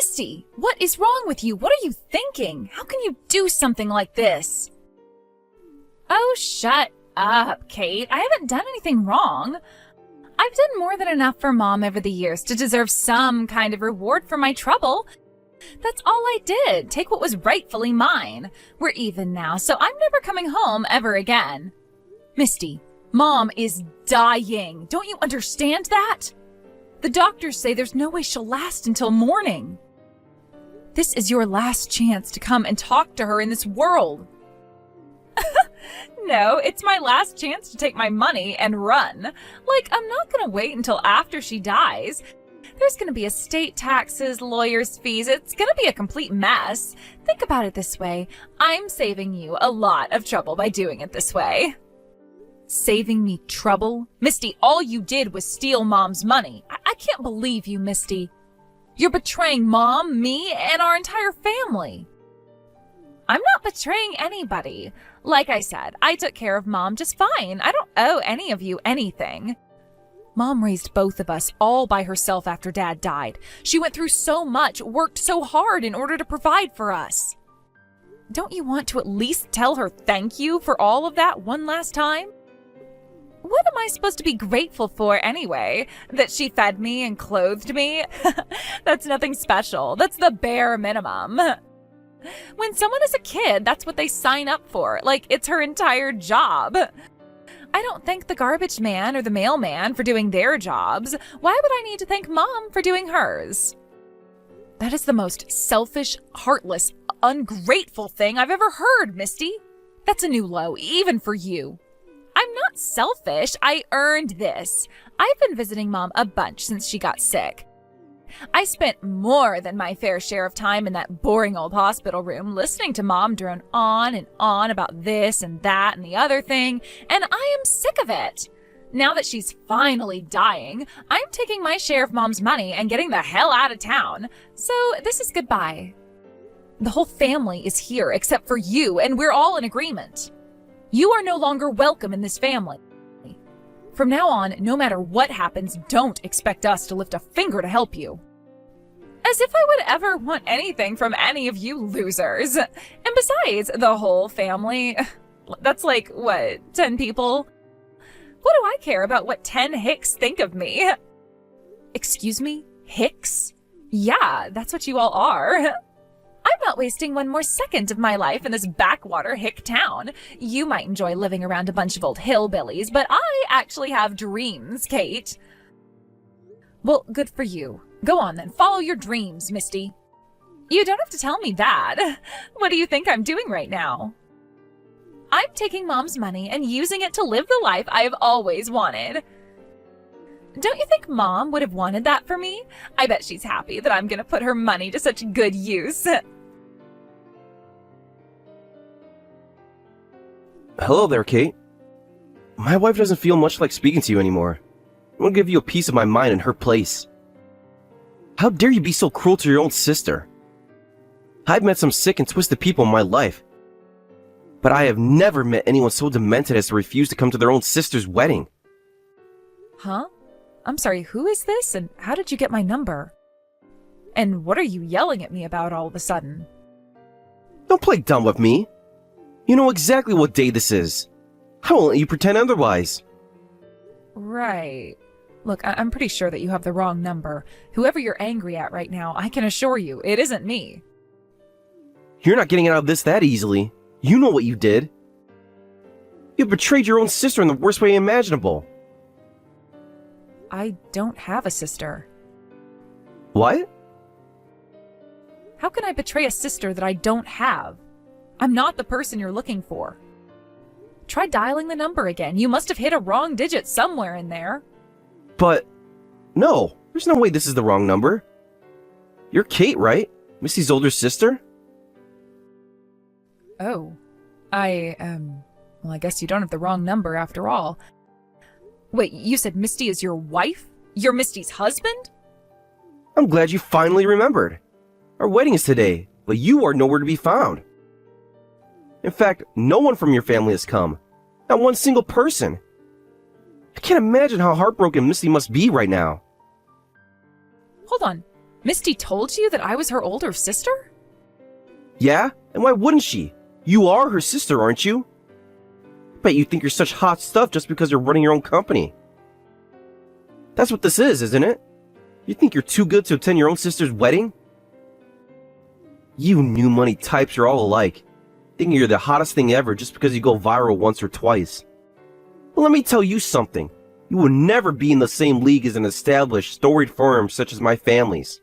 Misty, what is wrong with you? What are you thinking? How can you do something like this? Oh, shut up, Kate. I haven't done anything wrong. I've done more than enough for Mom over the years to deserve some kind of reward for my trouble. That's all I did. Take what was rightfully mine. We're even now, so I'm never coming home ever again. Misty, Mom is dying. Don't you understand that? The doctors say there's no way she'll last until morning. This is your last chance to come and talk to her in this world. No, it's my last chance to take my money and run. Like, I'm not gonna wait until after she dies. There's gonna be estate taxes, lawyers' fees. It's gonna be a complete mess. Think about it this way. I'm saving you a lot of trouble by doing it this way. Saving me trouble? Misty, all you did was steal Mom's money. I can't believe you, Misty. You're betraying Mom, me, and our entire family. I'm not betraying anybody. Like I said, I took care of Mom just fine. I don't owe any of you anything. Mom raised both of us all by herself after Dad died. She went through so much, worked so hard in order to provide for us. Don't you want to at least tell her thank you for all of that one last time? What am I supposed to be grateful for anyway? That she fed me and clothed me? That's nothing special. That's the bare minimum. When someone is a kid, that's what they sign up for. Like, it's her entire job. I don't thank the garbage man or the mailman for doing their jobs. Why would I need to thank Mom for doing hers? That is the most selfish, heartless, ungrateful thing I've ever heard, Misty. That's a new low, even for you. I'm not selfish. I earned this. I've been visiting Mom a bunch since she got sick. I spent more than my fair share of time in that boring old hospital room listening to Mom drone on and on about this and that and the other thing, and I am sick of it. Now that she's finally dying, I'm taking my share of Mom's money and getting the hell out of town. So this is goodbye. The whole family is here except for you, and we're all in agreement. You are no longer welcome in this family. From now on, no matter what happens, don't expect us to lift a finger to help you. As if I would ever want anything from any of you losers. And besides, the whole family, that's like, what, 10 people? What do I care about what 10 Hicks think of me? Excuse me? Hicks? Yeah, that's what you all are. I'm not wasting one more second of my life in this backwater hick town. You might enjoy living around a bunch of old hillbillies, but I actually have dreams, Kate. Well, good for you. Go on then, follow your dreams, Misty. You don't have to tell me that. What do you think I'm doing right now? I'm taking Mom's money and using it to live the life I have always wanted. Don't you think Mom would have wanted that for me? I bet she's happy that I'm gonna put her money to such good use. Hello there, Kate. My wife doesn't feel much like speaking to you anymore. I want to give you a piece of my mind in her place. How dare you be so cruel to your own sister? I've met some sick and twisted people in my life, but I have never met anyone so demented as to refuse to come to their own sister's wedding. Huh? I'm sorry, who is this, and how did you get my number? And what are you yelling at me about all of a sudden? Don't play dumb with me. You know exactly what day this is. I won't let you pretend otherwise. Right. Look, I'm pretty sure that you have the wrong number. Whoever you're angry at right now, I can assure you, it isn't me. You're not getting out of this that easily. You know what you did. You betrayed your own sister in the worst way imaginable. I don't have a sister. What? How can I betray a sister that I don't have? I'm not the person you're looking for. Try dialing the number again. You must have hit a wrong digit somewhere in there. But, no, there's no way this is the wrong number. You're Kate, right? Misty's older sister? Oh, well, I guess you don't have the wrong number after all. Wait, you said Misty is your wife? You're Misty's husband? I'm glad you finally remembered. Our wedding is today, but you are nowhere to be found. In fact, no one from your family has come. Not one single person. I can't imagine how heartbroken Misty must be right now. Hold on. Misty told you that I was her older sister? Yeah? And why wouldn't she? You are her sister, aren't you? Bet you think you're such hot stuff just because you're running your own company. That's what this is, isn't it? You think you're too good to attend your own sister's wedding? You new money types are all alike, thinking you're the hottest thing ever just because you go viral once or twice. But let me tell you something. You will never be in the same league as an established, storied firm such as my family's.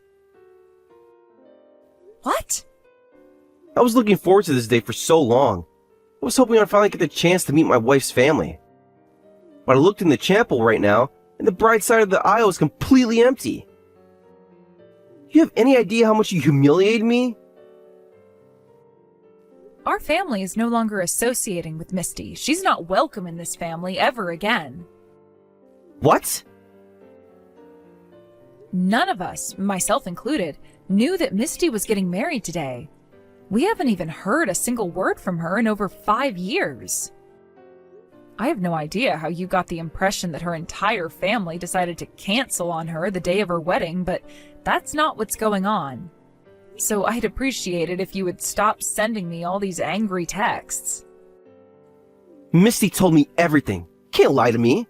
What? I was looking forward to this day for so long. I was hoping I'd finally get the chance to meet my wife's family. But I looked in the chapel right now, and the bride side of the aisle is completely empty. You have any idea how much you humiliated me? Our family is no longer associating with Misty. She's not welcome in this family ever again. What? None of us, myself included, knew that Misty was getting married today. We haven't even heard a single word from her in over 5 years. I have no idea how you got the impression that her entire family decided to cancel on her the day of her wedding, but that's not what's going on. So I'd appreciate it if you would stop sending me all these angry texts. Misty told me everything. Can't lie to me.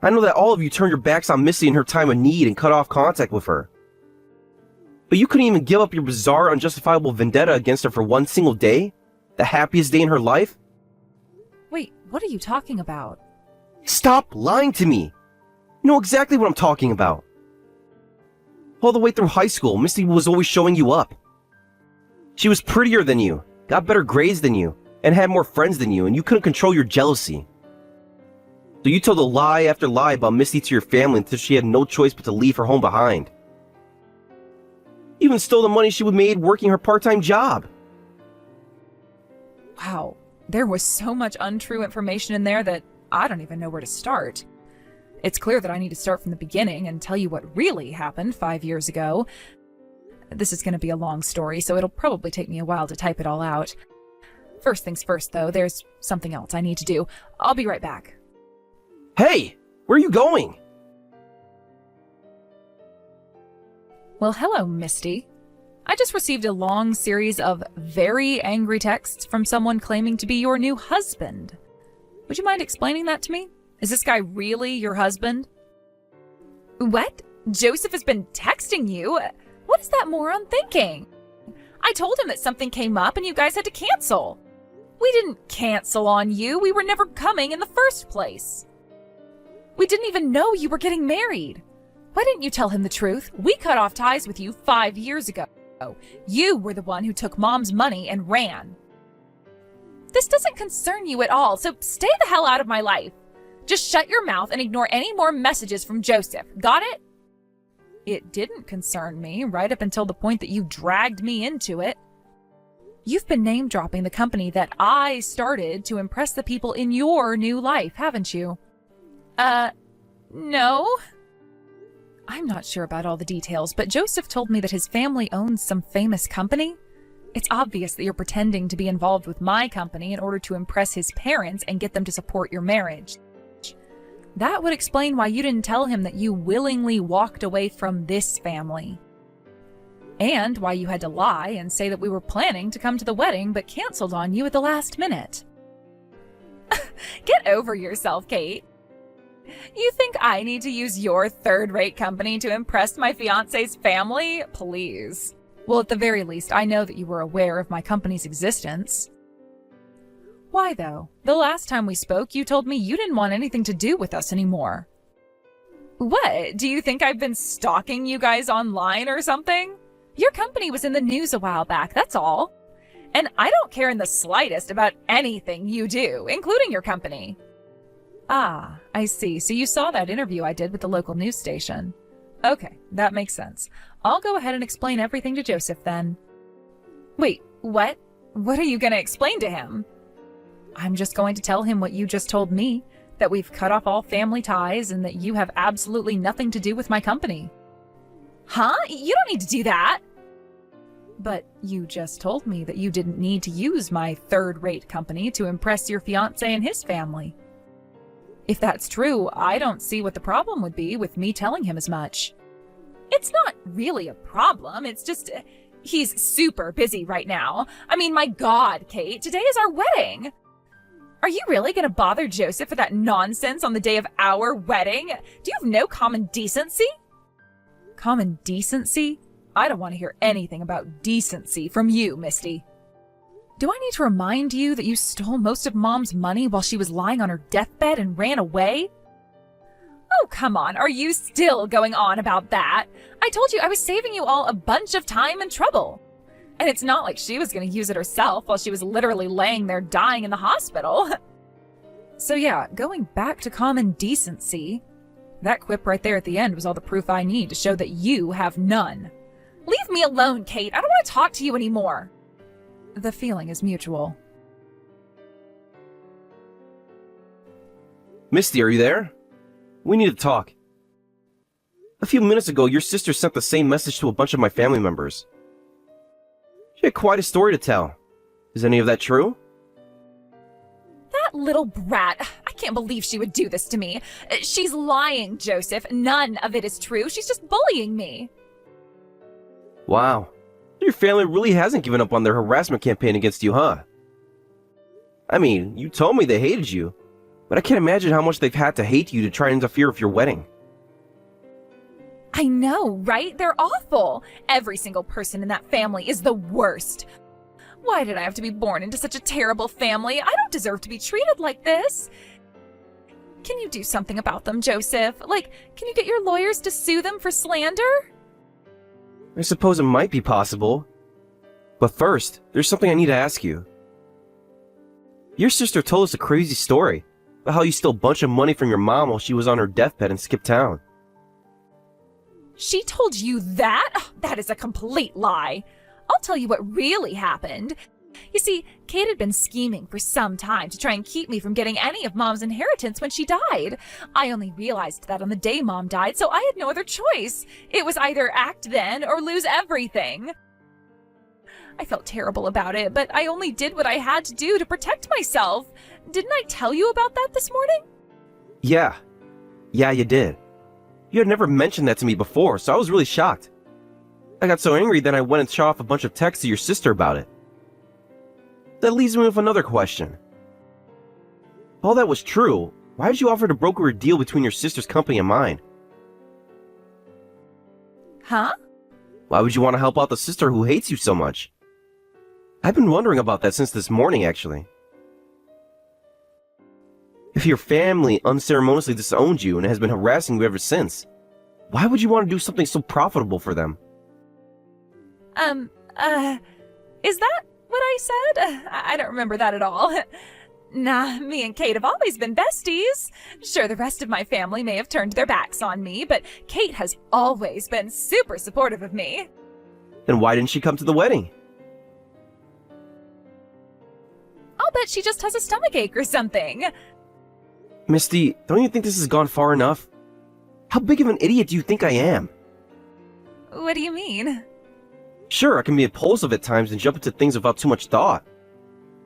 I know that all of you turned your backs on Misty in her time of need and cut off contact with her. But you couldn't even give up your bizarre, unjustifiable vendetta against her for one single day? The happiest day in her life? Wait, what are you talking about? Stop lying to me! You know exactly what I'm talking about. All the way through high school, Misty was always showing you up. She was prettier than you, got better grades than you, and had more friends than you, and you couldn't control your jealousy. So you told a lie after lie about Misty to your family until she had no choice but to leave her home behind. You even stole the money she would made working her part-time job. Wow, there was so much untrue information in there that I don't even know where to start. It's clear that I need to start from the beginning and tell you what really happened 5 years ago. This is going to be a long story, so it'll probably take me a while to type it all out. First things first, though, there's something else I need to do. I'll be right back. Hey, where are you going? Well, hello, Misty. I just received a long series of very angry texts from someone claiming to be your new husband. Would you mind explaining that to me? Is this guy really your husband? What? Joseph has been texting you? What is that moron thinking? I told him that something came up and you guys had to cancel. We didn't cancel on you. We were never coming in the first place. We didn't even know you were getting married. Why didn't you tell him the truth? We cut off ties with you 5 years ago. You were the one who took Mom's money and ran. This doesn't concern you at all, so stay the hell out of my life. Just shut your mouth and ignore any more messages from Joseph. Got it? It didn't concern me right up until the point that you dragged me into it. You've been name-dropping the company that I started to impress the people in your new life, haven't you? No. I'm not sure about all the details, but Joseph told me that his family owns some famous company. It's obvious that you're pretending to be involved with my company in order to impress his parents and get them to support your marriage. That would explain why you didn't tell him that you willingly walked away from this family. And why you had to lie and say that we were planning to come to the wedding but canceled on you at the last minute. Get over yourself, Kate. You think I need to use your third-rate company to impress my fiancé's family? Please. Well, at the very least, I know that you were aware of my company's existence. Why, though? The last time we spoke, you told me you didn't want anything to do with us anymore. What? Do you think I've been stalking you guys online or something? Your company was in the news a while back, that's all. And I don't care in the slightest about anything you do, including your company. Ah, I see. So you saw that interview I did with the local news station. Okay, that makes sense. I'll go ahead and explain everything to Joseph then. Wait, what? What are you going to explain to him? I'm just going to tell him what you just told me, that we've cut off all family ties and that you have absolutely nothing to do with my company. Huh? You don't need to do that. But you just told me that you didn't need to use my third-rate company to impress your fiancé and his family. If that's true, I don't see what the problem would be with me telling him as much. It's not really a problem. It's just he's super busy right now. I mean, my God, Kate, today is our wedding. Are you really going to bother Joseph for that nonsense on the day of our wedding? Do you have no common decency? Common decency? I don't want to hear anything about decency from you, Misty. Do I need to remind you that you stole most of Mom's money while she was lying on her deathbed and ran away? Oh, come on. Are you still going on about that? I told you I was saving you all a bunch of time and trouble. And it's not like she was going to use it herself while she was literally laying there dying in the hospital. So yeah, going back to common decency, that quip right there at the end was all the proof I need to show that you have none. Leave me alone, Kate. I don't want to talk to you anymore. The feeling is mutual. Misty, are you there? We need to talk. A few minutes ago, your sister sent the same message to a bunch of my family members. She had quite a story to tell. Is any of that true? That little brat. I can't believe she would do this to me. She's lying, Joseph. None of it is true. She's just bullying me. Wow. Your family really hasn't given up on their harassment campaign against you, huh? I mean, you told me they hated you, but I can't imagine how much they've had to hate you to try and interfere with your wedding. I know, right? They're awful. Every single person in that family is the worst. Why did I have to be born into such a terrible family? I don't deserve to be treated like this. Can you do something about them, Joseph? Like, can you get your lawyers to sue them for slander? I suppose it might be possible. But first, there's something I need to ask you. Your sister told us a crazy story about how you stole a bunch of money from your mom while she was on her deathbed and skipped town. She told you that? Oh, that is a complete lie. I'll tell you what really happened. You see, Kate had been scheming for some time to try and keep me from getting any of Mom's inheritance when she died. I only realized that on the day Mom died, so I had no other choice. It was either act then or lose everything. I felt terrible about it, but I only did what I had to do to protect myself. Didn't I tell you about that this morning? Yeah, you did. You had never mentioned that to me before, so I was really shocked. I got so angry that I went and shot off a bunch of texts to your sister about it. That leaves me with another question. If all that was true, why did you offer to broker a deal between your sister's company and mine? Huh? Why would you want to help out the sister who hates you so much? I've been wondering about that since this morning, actually. If your family unceremoniously disowned you and has been harassing you ever since, why would you want to do something so profitable for them? Is that what I said? I don't remember that at all. Nah, me and Kate have always been besties. Sure, the rest of my family may have turned their backs on me, but Kate has always been super supportive of me. Then why didn't she come to the wedding? I'll bet she just has a stomachache or something. Misty, don't you think this has gone far enough? How big of an idiot do you think I am? What do you mean? Sure, I can be impulsive at times and jump into things without too much thought.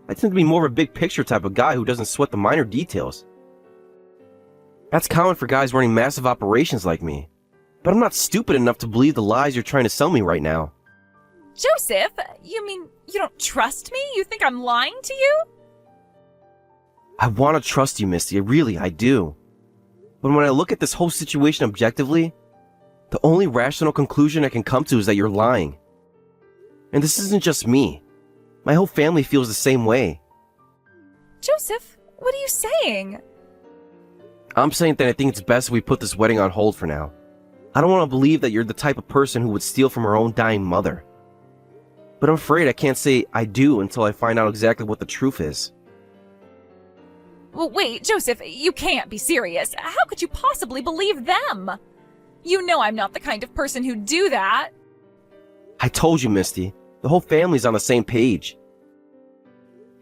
I tend to be more of a big picture type of guy who doesn't sweat the minor details. That's common for guys running massive operations like me. But I'm not stupid enough to believe the lies you're trying to sell me right now. Joseph, you mean you don't trust me? You think I'm lying to you? I want to trust you, Misty, I do. But when I look at this whole situation objectively, the only rational conclusion I can come to is that you're lying. And this isn't just me. My whole family feels the same way. Joseph, what are you saying? I'm saying that I think it's best we put this wedding on hold for now. I don't want to believe that you're the type of person who would steal from her own dying mother. But I'm afraid I can't say I do until I find out exactly what the truth is. Well, wait, Joseph, you can't be serious. How could you possibly believe them? You know I'm not the kind of person who'd do that. I told you, Misty. The whole family's on the same page.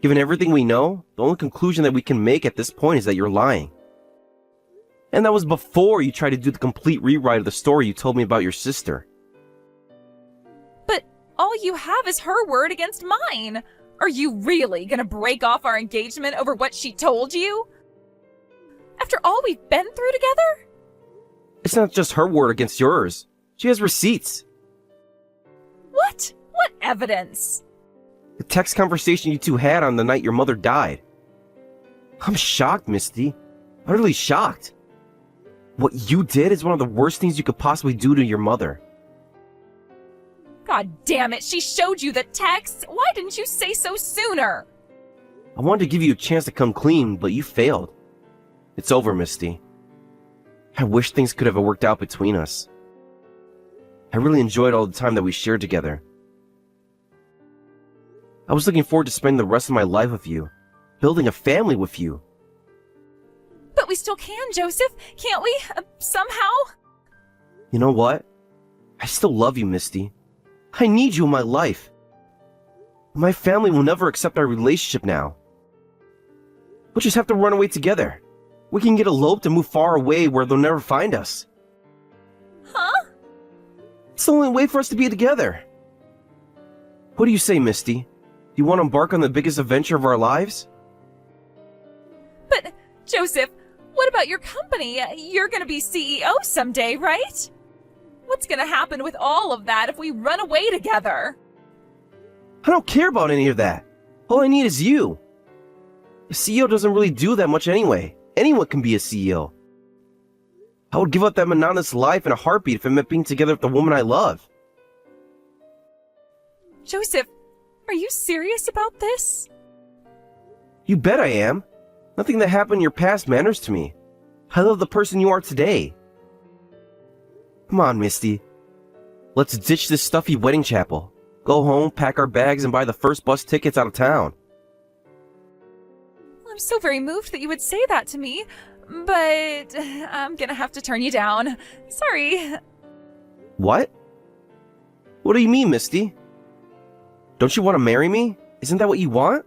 Given everything we know, the only conclusion that we can make at this point is that you're lying. And that was before you tried to do the complete rewrite of the story you told me about your sister. But all you have is her word against mine. Are you really gonna break off our engagement over what she told you? After all we've been through together? It's not just her word against yours. She has receipts. What? What evidence? The text conversation you two had on the night your mother died. I'm shocked, Misty. Utterly shocked. What you did is one of the worst things you could possibly do to your mother. God damn it, she showed you the texts! Why didn't you say so sooner? I wanted to give you a chance to come clean, but you failed. It's over, Misty. I wish things could have worked out between us. I really enjoyed all the time that we shared together. I was looking forward to spending the rest of my life with you, building a family with you. But we still can, Joseph, can't we? Somehow? You know what? I still love you, Misty. I need you in my life. My family will never accept our relationship now. We'll just have to run away together. We can get eloped and move far away where they'll never find us. Huh? It's the only way for us to be together. What do you say, Misty? Do you want to embark on the biggest adventure of our lives? But, Joseph, what about your company? You're gonna be CEO someday, right? What's gonna happen with all of that if we run away together? I don't care about any of that. All I need is you. A CEO doesn't really do that much anyway. Anyone can be a CEO. I would give up that monotonous life in a heartbeat if it meant being together with the woman I love. Joseph, are you serious about this? You bet I am. Nothing that happened in your past matters to me. I love the person you are today. Come on, Misty. Let's ditch this stuffy wedding chapel. Go home, pack our bags, and buy the first bus tickets out of town. I'm so very moved that you would say that to me, but I'm gonna have to turn you down. Sorry. What? What do you mean, Misty? Don't you want to marry me? Isn't that what you want?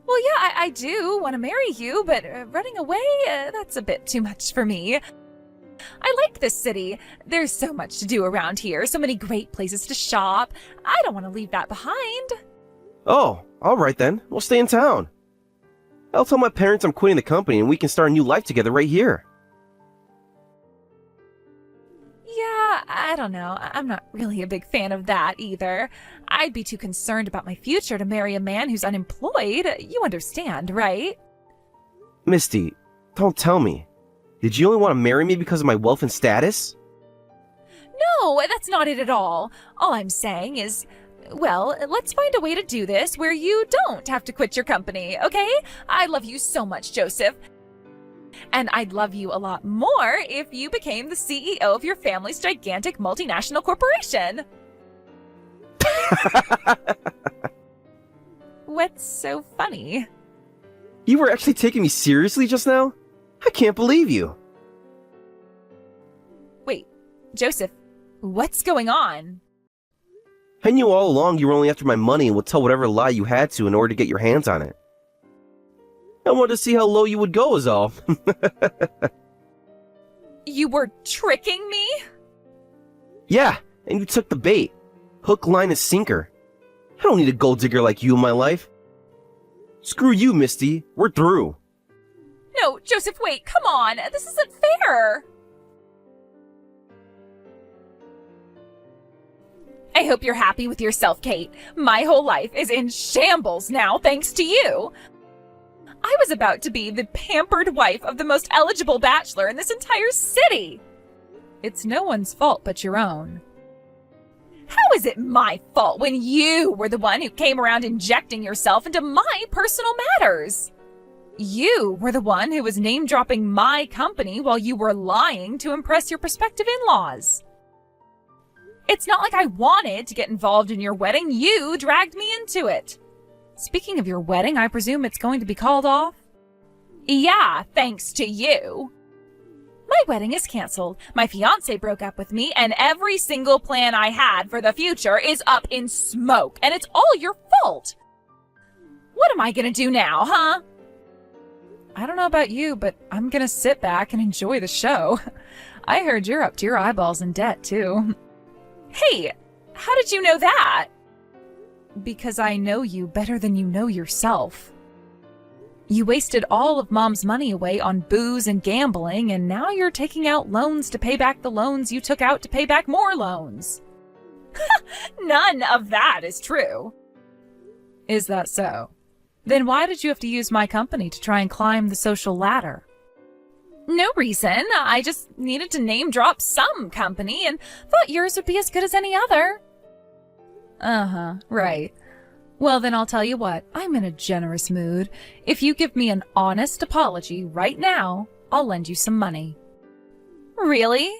Well, yeah, I do want to marry you, but running away, that's a bit too much for me. I like this city. There's so much to do around here, so many great places to shop. I don't want to leave that behind. Oh, alright then. We'll stay in town. I'll tell my parents I'm quitting the company and we can start a new life together right here. Yeah, I don't know. I'm not really a big fan of that either. I'd be too concerned about my future to marry a man who's unemployed. You understand, right? Misty, don't tell me. Did you only want to marry me because of my wealth and status? No, that's not it at all. All I'm saying is, well, let's find a way to do this where you don't have to quit your company, okay? I love you so much, Joseph. And I'd love you a lot more if you became the CEO of your family's gigantic multinational corporation. What's so funny? You were actually taking me seriously just now? I can't believe you. Wait, Joseph, what's going on? I knew all along you were only after my money and would tell whatever lie you had to in order to get your hands on it. I wanted to see how low you would go is all. You were tricking me? Yeah, and you took the bait. Hook, line, and sinker. I don't need a gold digger like you in my life. Screw you, Misty. We're through. No, Joseph, wait, come on. This isn't fair. I hope you're happy with yourself, Kate. My whole life is in shambles now, thanks to you. I was about to be the pampered wife of the most eligible bachelor in this entire city. It's no one's fault but your own. How is it my fault when you were the one who came around injecting yourself into my personal matters? You were the one who was name-dropping my company while you were lying to impress your prospective in-laws. It's not like I wanted to get involved in your wedding. You dragged me into it. Speaking of your wedding, I presume it's going to be called off? Yeah, thanks to you. My wedding is canceled. My fiancé broke up with me, and every single plan I had for the future is up in smoke, and it's all your fault. What am I gonna do now, huh? I don't know about you, but I'm gonna sit back and enjoy the show. I heard you're up to your eyeballs in debt, too. Hey, how did you know that? Because I know you better than you know yourself. You wasted all of Mom's money away on booze and gambling, and now you're taking out loans to pay back the loans you took out to pay back more loans. None of that is true. Is that so? Then why did you have to use my company to try and climb the social ladder? No reason. I just needed to name drop some company and thought yours would be as good as any other. Uh-huh, right. Well, then I'll tell you what, I'm in a generous mood. If you give me an honest apology right now, I'll lend you some money. Really?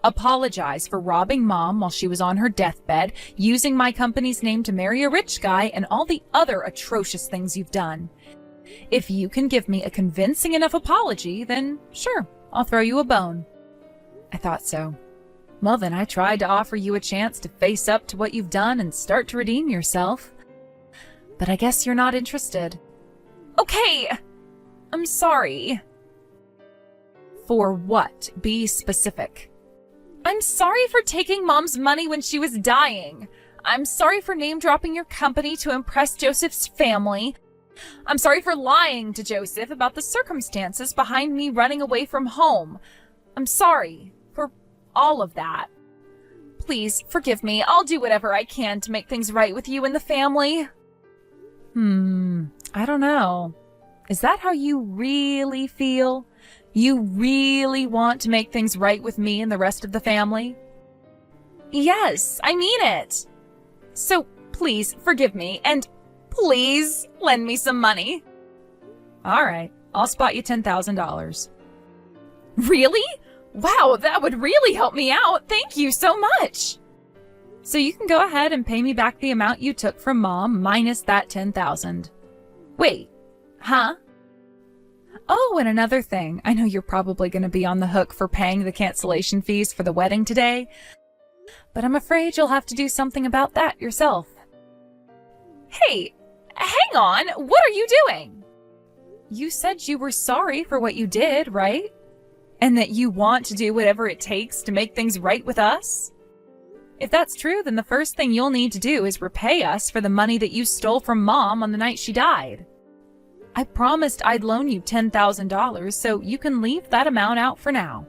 Apologize for robbing Mom while she was on her deathbed, using my company's name to marry a rich guy, and all the other atrocious things you've done. If you can give me a convincing enough apology, then sure, I'll throw you a bone. I thought so. Well, then I tried to offer you a chance to face up to what you've done and start to redeem yourself. But I guess you're not interested. Okay, I'm sorry. For what? Be specific. I'm sorry for taking Mom's money when she was dying. I'm sorry for name-dropping your company to impress Joseph's family. I'm sorry for lying to Joseph about the circumstances behind me running away from home. I'm sorry for all of that. Please forgive me. I'll do whatever I can to make things right with you and the family. I don't know. Is that how you really feel? You really want to make things right with me and the rest of the family? Yes, I mean it. So please forgive me and please lend me some money. All right, I'll spot you $10,000. Really? Wow, that would really help me out. Thank you so much. So you can go ahead and pay me back the amount you took from Mom minus that $10,000. Wait, huh? Oh, and another thing. I know you're probably going to be on the hook for paying the cancellation fees for the wedding today, but I'm afraid you'll have to do something about that yourself. Hey, hang on. What are you doing? You said you were sorry for what you did, right? And that you want to do whatever it takes to make things right with us? If that's true, then the first thing you'll need to do is repay us for the money that you stole from Mom on the night she died. I promised I'd loan you $10,000, so you can leave that amount out for now.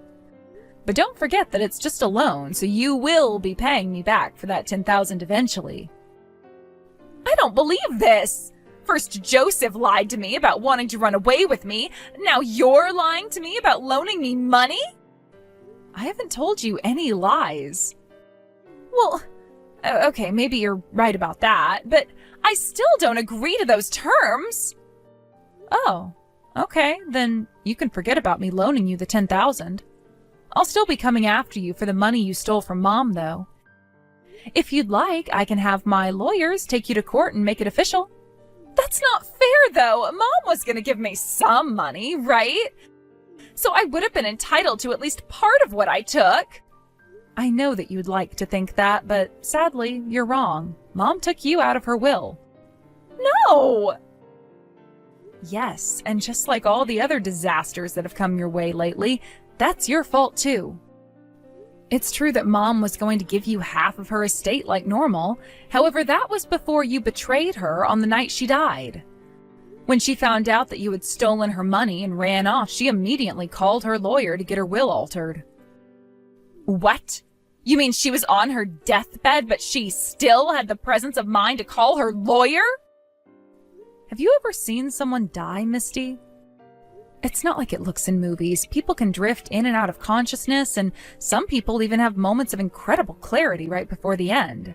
But don't forget that it's just a loan, so you will be paying me back for that $10,000 eventually. I don't believe this! First Joseph lied to me about wanting to run away with me. Now you're lying to me about loaning me money? I haven't told you any lies. Well, okay, maybe you're right about that, but I still don't agree to those terms. Oh, okay, then you can forget about me loaning you the $10,000. I'll still be coming after you for the money you stole from Mom, though. If you'd like, I can have my lawyers take you to court and make it official. That's not fair, though. Mom was going to give me some money, right? So I would have been entitled to at least part of what I took. I know that you'd like to think that, but sadly, you're wrong. Mom took you out of her will. No! Yes, and just like all the other disasters that have come your way lately, that's your fault too. It's true that Mom was going to give you half of her estate like normal. However, that was before you betrayed her on the night she died. When she found out that you had stolen her money and ran off, she immediately called her lawyer to get her will altered. What? You mean she was on her deathbed, but she still had the presence of mind to call her lawyer? Have you ever seen someone die, Misty? It's not like it looks in movies. People can drift in and out of consciousness, and some people even have moments of incredible clarity right before the end.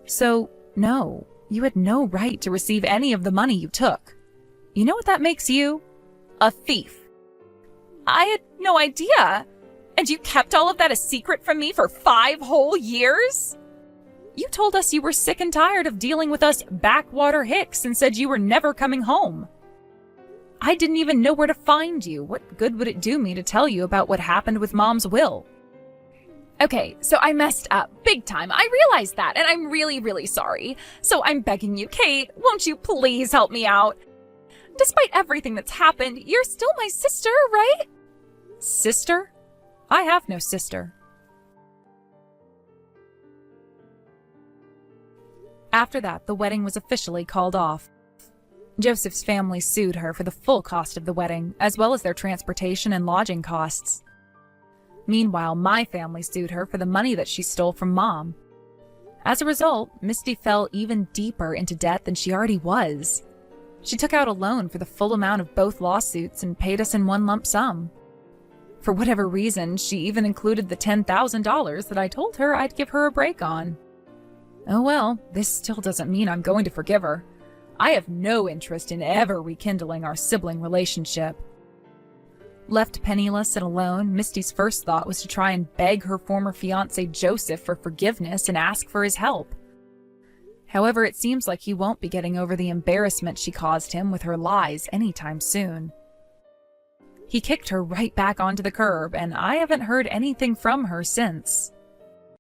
So, no, you had no right to receive any of the money you took. You know what that makes you? A thief. I had no idea. And you kept all of that a secret from me for 5 whole years? You told us you were sick and tired of dealing with us backwater hicks and said you were never coming home. I didn't even know where to find you. What good would it do me to tell you about what happened with Mom's will? Okay, so I messed up big time. I realize that, and I'm really, really sorry. So I'm begging you, Kate, won't you please help me out? Despite everything that's happened, you're still my sister, right? Sister? I have no sister. After that, the wedding was officially called off. Joseph's family sued her for the full cost of the wedding, as well as their transportation and lodging costs. Meanwhile, my family sued her for the money that she stole from Mom. As a result, Misty fell even deeper into debt than she already was. She took out a loan for the full amount of both lawsuits and paid us in one lump sum. For whatever reason, she even included the $10,000 that I told her I'd give her a break on. Oh well, this still doesn't mean I'm going to forgive her. I have no interest in ever rekindling our sibling relationship. Left penniless and alone, Misty's first thought was to try and beg her former fiancé Joseph for forgiveness and ask for his help. However, it seems like he won't be getting over the embarrassment she caused him with her lies anytime soon. He kicked her right back onto the curb, and I haven't heard anything from her since.